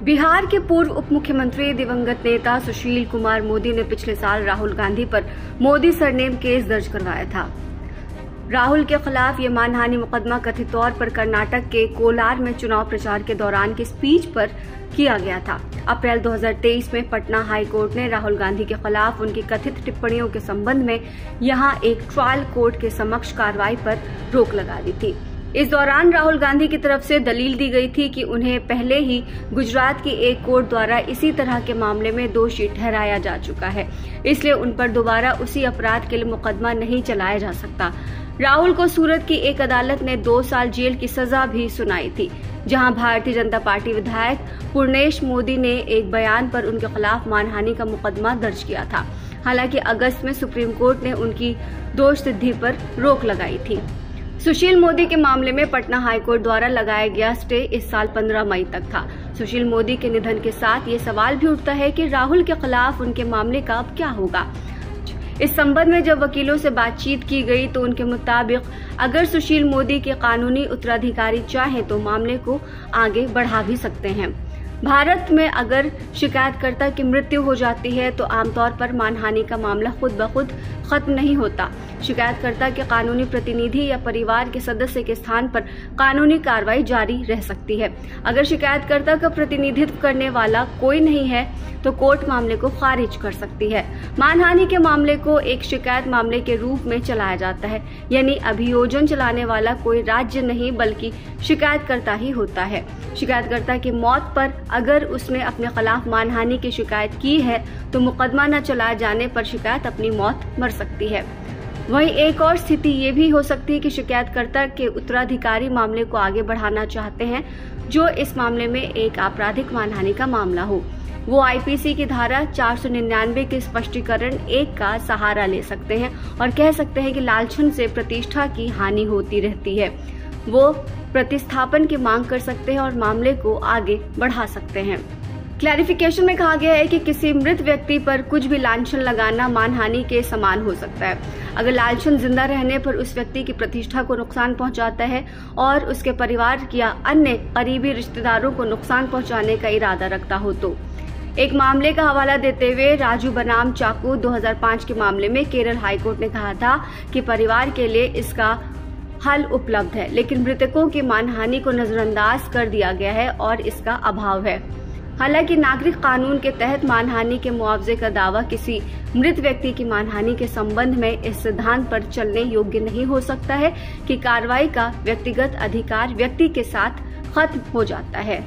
बिहार के पूर्व उप मुख्यमंत्री दिवंगत नेता सुशील कुमार मोदी ने पिछले साल राहुल गांधी पर मोदी सरनेम केस दर्ज करवाया था। राहुल के खिलाफ ये मानहानि मुकदमा कथित तौर पर कर्नाटक के कोलार में चुनाव प्रचार के दौरान की स्पीच पर किया गया था। अप्रैल 2023 में पटना हाई कोर्ट ने राहुल गांधी के खिलाफ उनकी कथित टिप्पणियों के संबंध में यहां एक ट्रायल कोर्ट के समक्ष कार्रवाई पर रोक लगा दी थी। इस दौरान राहुल गांधी की तरफ से दलील दी गई थी कि उन्हें पहले ही गुजरात की एक कोर्ट द्वारा इसी तरह के मामले में दोषी ठहराया जा चुका है, इसलिए उन पर दोबारा उसी अपराध के लिए मुकदमा नहीं चलाया जा सकता। राहुल को सूरत की एक अदालत ने 2 साल जेल की सजा भी सुनाई थी, जहां भारतीय जनता पार्टी विधायक पूर्णेश मोदी ने एक बयान पर उनके खिलाफ मानहानि का मुकदमा दर्ज किया था। हालांकि अगस्त में सुप्रीम कोर्ट ने उनकी दोष सिद्धि पर रोक लगाई थी। सुशील मोदी के मामले में पटना हाईकोर्ट द्वारा लगाया गया स्टे इस साल 15 मई तक था। सुशील मोदी के निधन के साथ ये सवाल भी उठता है कि राहुल के खिलाफ उनके मामले का अब क्या होगा। इस संबंध में जब वकीलों से बातचीत की गई तो उनके मुताबिक अगर सुशील मोदी के कानूनी उत्तराधिकारी चाहें तो मामले को आगे बढ़ा भी सकते हैं। भारत में अगर शिकायतकर्ता की मृत्यु हो जाती है तो आमतौर पर मानहानि का मामला खुद ब खुद खत्म नहीं होता। शिकायतकर्ता के कानूनी प्रतिनिधि या परिवार के सदस्य के स्थान पर कानूनी कार्रवाई जारी रह सकती है। अगर शिकायतकर्ता का प्रतिनिधित्व करने वाला कोई नहीं है तो कोर्ट मामले को खारिज कर सकती है। मानहानि के मामले को एक शिकायत मामले के रूप में चलाया जाता है, यानी अभियोजन चलाने वाला कोई राज्य नहीं बल्कि शिकायतकर्ता ही होता है। शिकायतकर्ता की मौत पर अगर उसने अपने खिलाफ मानहानि की शिकायत की है तो मुकदमा न चलाए जाने पर शिकायत अपनी मौत मर सकती है। वहीं एक और स्थिति ये भी हो सकती है कि शिकायतकर्ता के उत्तराधिकारी मामले को आगे बढ़ाना चाहते हैं, जो इस मामले में एक आपराधिक मानहानि का मामला हो। वो आईपीसी की धारा 499 के स्पष्टीकरण 1 का सहारा ले सकते हैं और कह सकते हैं कि लालछन से प्रतिष्ठा की हानि होती रहती है। वो प्रतिस्थापन की मांग कर सकते हैं और मामले को आगे बढ़ा सकते हैं। क्लैरिफिकेशन में कहा गया है कि किसी मृत व्यक्ति पर कुछ भी लांछन लगाना मानहानि के समान हो सकता है। अगर लांछन जिंदा रहने पर उस व्यक्ति की प्रतिष्ठा को नुकसान पहुंचाता है और उसके परिवार या अन्य करीबी रिश्तेदारों को नुकसान पहुंचाने का इरादा रखता हो तो। एक मामले का हवाला देते हुए राजू बनाम चाकू 2005 के मामले में केरल हाईकोर्ट ने कहा था कि परिवार के लिए इसका हल उपलब्ध है, लेकिन मृतकों की मानहानि को नजरअंदाज कर दिया गया है और इसका अभाव है। हालांकि नागरिक कानून के तहत मानहानि के मुआवजे का दावा किसी मृत व्यक्ति की मानहानि के संबंध में इस सिद्धांत पर चलने योग्य नहीं हो सकता है कि कार्रवाई का व्यक्तिगत अधिकार व्यक्ति के साथ खत्म हो जाता है।